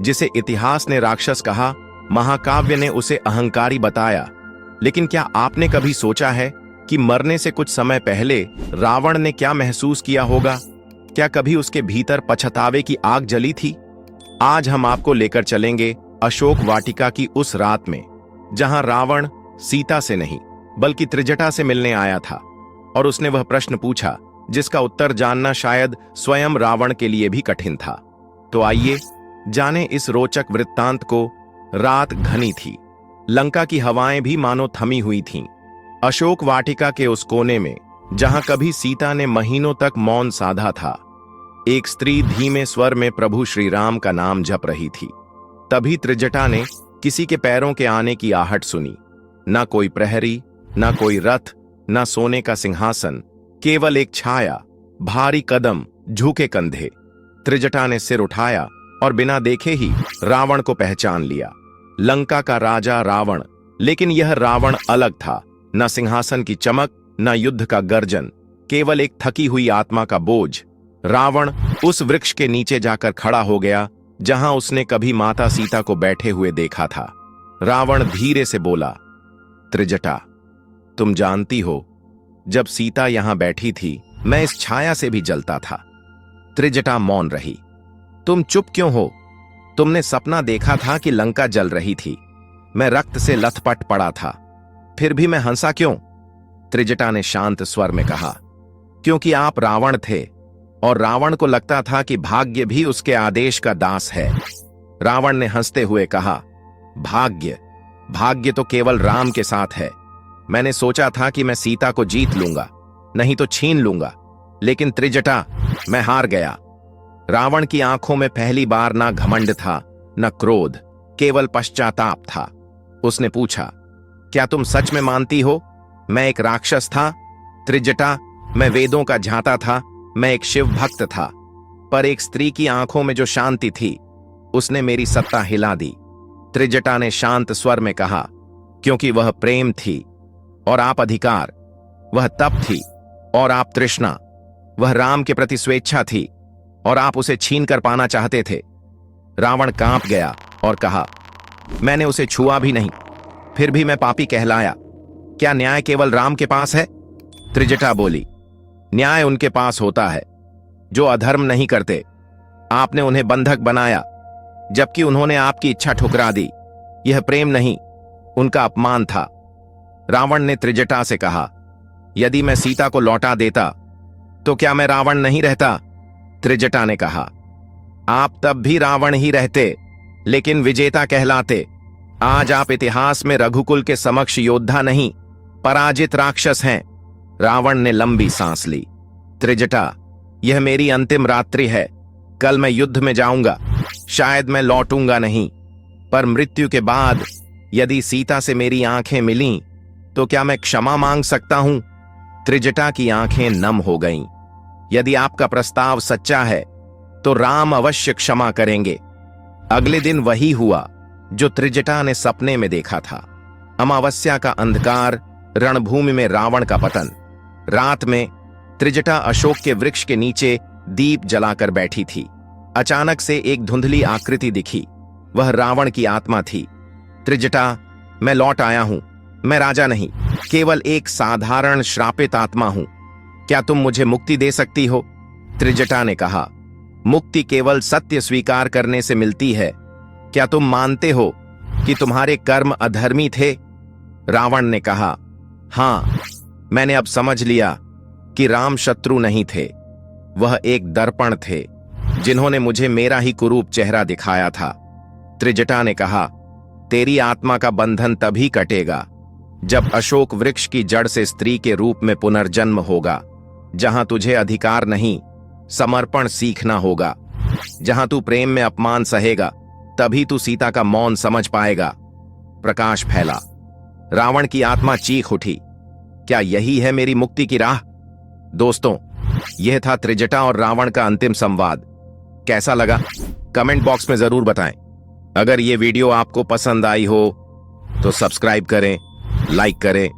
जिसे इतिहास ने राक्षस कहा, महाकाव्य ने उसे अहंकारी बताया। लेकिन क्या आपने कभी सोचा है कि मरने से कुछ समय पहले रावण ने क्या महसूस किया होगा? क्या कभी उसके भीतर पछतावे की आग जली थी? आज हम आपको लेकर चलेंगे अशोक वाटिका की उस रात में, जहां रावण सीता से नहीं बल्कि त्रिजटा से मिलने आया था और उसने वह प्रश्न पूछा जिसका उत्तर जानना शायद स्वयं रावण के लिए भी कठिन था। तो आइए जाने इस रोचक वृत्तांत को। रात घनी थी, लंका की हवाएं भी मानो थमी हुई थीं। अशोक वाटिका के उस कोने में जहां कभी सीता ने महीनों तक मौन साधा था, एक स्त्री धीमे स्वर में प्रभु श्री राम का नाम जप रही थी। तभी त्रिजटा ने किसी के पैरों के आने की आहट सुनी। ना कोई प्रहरी, ना कोई रथ, ना सोने का सिंहासन, केवल एक छाया, भारी कदम, झुके कंधे। त्रिजटा ने सिर उठाया और बिना देखे ही रावण को पहचान लिया। लंका का राजा रावण, लेकिन यह रावण अलग था। न सिंहासन की चमक, न युद्ध का गर्जन, केवल एक थकी हुई आत्मा का बोझ। रावण उस वृक्ष के नीचे जाकर खड़ा हो गया जहां उसने कभी माता सीता को बैठे हुए देखा था। रावण धीरे से बोला, त्रिजटा, तुम जानती हो, जब सीता यहां बैठी थी मैं इस छाया से भी जलता था। त्रिजटा मौन रही। तुम चुप क्यों हो? तुमने सपना देखा था कि लंका जल रही थी। मैं रक्त से लथपथ पड़ा था, फिर भी मैं हंसा क्यों? त्रिजटा ने शांत स्वर में कहा, क्योंकि आप रावण थे और रावण को लगता था कि भाग्य भी उसके आदेश का दास है। रावण ने हंसते हुए कहा, भाग्य? भाग्य तो केवल राम के साथ है। मैंने सोचा था कि मैं सीता को जीत लूंगा, नहीं तो छीन लूंगा, लेकिन त्रिजटा, मैं हार गया। रावण की आंखों में पहली बार ना घमंड था, न क्रोध, केवल पश्चाताप था। उसने पूछा, क्या तुम सच में मानती हो मैं एक राक्षस था? त्रिजटा, मैं वेदों का झांता था, मैं एक शिव भक्त था, पर एक स्त्री की आंखों में जो शांति थी उसने मेरी सत्ता हिला दी। त्रिजटा ने शांत स्वर में कहा, क्योंकि वह प्रेम थी और आप अधिकार, वह तप थी और आप तृष्णा, वह राम के प्रति स्वेच्छा थी और आप उसे छीन कर पाना चाहते थे। रावण कांप गया और कहा, मैंने उसे छुआ भी नहीं, फिर भी मैं पापी कहलाया। क्या न्याय केवल राम के पास है? त्रिजटा बोली, न्याय उनके पास होता है जो अधर्म नहीं करते। आपने उन्हें बंधक बनाया, जबकि उन्होंने आपकी इच्छा ठुकरा दी। यह प्रेम नहीं, उनका अपमान था। रावण ने त्रिजटा से कहा, यदि मैं सीता को लौटा देता तो क्या मैं रावण नहीं रहता? त्रिजटा ने कहा, आप तब भी रावण ही रहते, लेकिन विजेता कहलाते। आज आप इतिहास में रघुकुल के समक्ष योद्धा नहीं, पराजित राक्षस हैं। रावण ने लंबी सांस ली। त्रिजटा, यह मेरी अंतिम रात्रि है। कल मैं युद्ध में जाऊंगा, शायद मैं लौटूंगा नहीं, पर मृत्यु के बाद यदि सीता से मेरी आंखें मिलीं तो क्या मैं क्षमा मांग सकता हूं? त्रिजटा की आंखें नम हो गईं। यदि आपका प्रस्ताव सच्चा है तो राम अवश्य क्षमा करेंगे। अगले दिन वही हुआ जो त्रिजटा ने सपने में देखा था। अमावस्या का अंधकार, रणभूमि में रावण का पतन। रात में त्रिजटा अशोक के वृक्ष के नीचे दीप जलाकर बैठी थी। अचानक से एक धुंधली आकृति दिखी। वह रावण की आत्मा थी। त्रिजटा, मैं लौट आया हूं। मैं राजा नहीं, केवल एक साधारण श्रापित आत्मा हूं। क्या तुम मुझे मुक्ति दे सकती हो? त्रिजटा ने कहा, मुक्ति केवल सत्य स्वीकार करने से मिलती है। क्या तुम मानते हो कि तुम्हारे कर्म अधर्मी थे? रावण ने कहा, हां, मैंने अब समझ लिया कि राम शत्रु नहीं थे, वह एक दर्पण थे जिन्होंने मुझे मेरा ही कुरूप चेहरा दिखाया था। त्रिजटा ने कहा, तेरी आत्मा का बंधन तभी कटेगा जब अशोक वृक्ष की जड़ से स्त्री के रूप में पुनर्जन्म होगा, जहां तुझे अधिकार नहीं, समर्पण सीखना होगा। जहां तू प्रेम में अपमान सहेगा, तभी तू सीता का मौन समझ पाएगा। प्रकाश फैला। रावण की आत्मा चीख उठी, क्या यही है मेरी मुक्ति की राह? दोस्तों, यह था त्रिजटा और रावण का अंतिम संवाद। कैसा लगा? कमेंट बॉक्स में जरूर बताएं। अगर यह वीडियो आपको पसंद आई हो तो सब्सक्राइब करें, लाइक करें